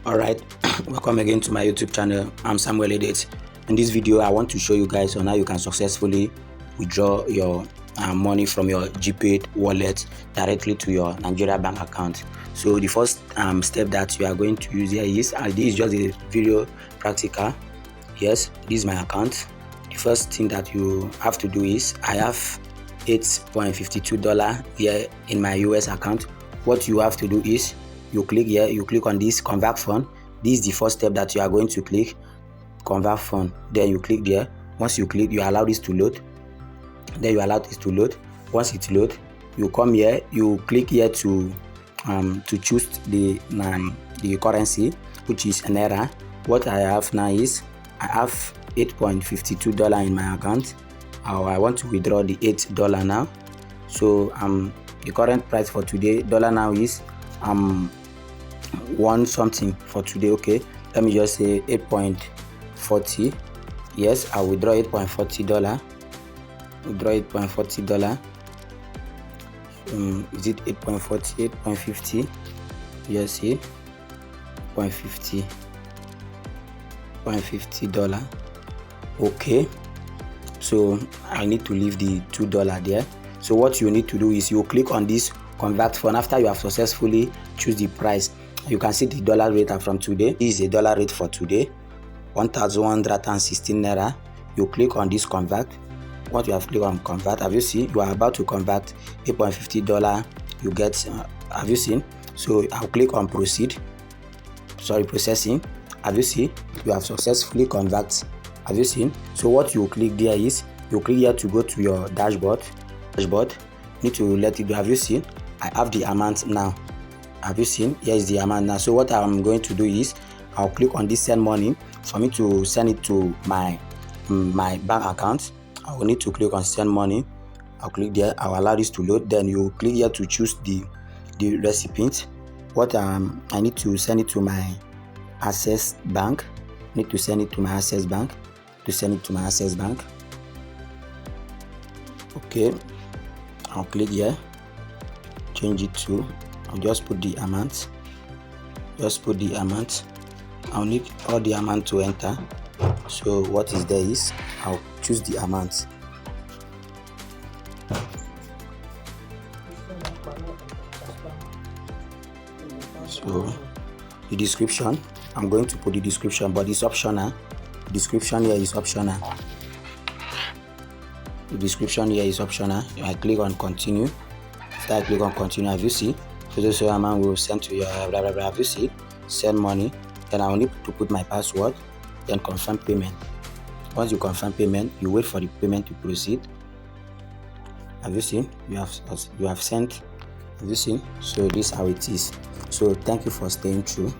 Alright, welcome again to my YouTube channel. I'm Samuel Edit. In this video, I want to show you guys on how you can successfully withdraw your money from your Geegpay wallet directly to your Nigeria bank account. So the first step that you are going to use here is, this is just a video practical. Yes, this is my account. The first thing that you have to do is, I have $8.52 here in my US account. What you have to do is, you click here, you click on this convert fund. This is the first step that you are going to click, convert fund. Then you click there. Once you click, you allow this to load. Then you allow this to load. Once it load, you come here, you click here to choose the currency, which is Naira. What I have now is, I have $8.52 in my account. I want to withdraw the $8 now. So the current price for today, dollar now is one something for today. Okay, let me just say 8.40. yes, I'll withdraw $8.40. Withdraw $8.40. Is it 8.40, 8.50? yes, see, $0.50. Okay, so I need to leave the $2 there. So what you need to do is, you click on this convert fund. After you have successfully choose the price, you can see the dollar rate from today. This is a dollar rate for today, 1,116 Naira. You click on this convert. Once you have clicked on convert, have you seen you are about to convert $8.50? You get have you seen? So I'll click on proceed. Sorry, processing. Have you seen? You have successfully convert. Have you seen? So what you click there is, you click here to go to your dashboard. Need to let it go. Have you seen? I have the amount now. Have you seen? Here is the amount now. So what I'm going to do is, I'll click on this send money. For me to send it to my bank account, I will need to click on send money. I'll click there. I'll allow this to load. Then you click here to choose the recipient. What I need to send it to my Access Bank. Need to send it to my Access Bank. Okay, I'll click here, change it to, I'll just put the amount. I'll need all the amount to enter. So what is there is, I'll choose the amount. So the description, I'm going to put the description, but it's optional. Description here is optional. The description here is optional. I click on continue. After I click on continue, have you see? So amount will send to your blah blah blah. Have you see? Send money. Then I will need to put my password. Then confirm payment. Once you confirm payment, you wait for the payment to proceed. Have you seen? You have sent. Have you seen? So this is how it is. So thank you for staying through.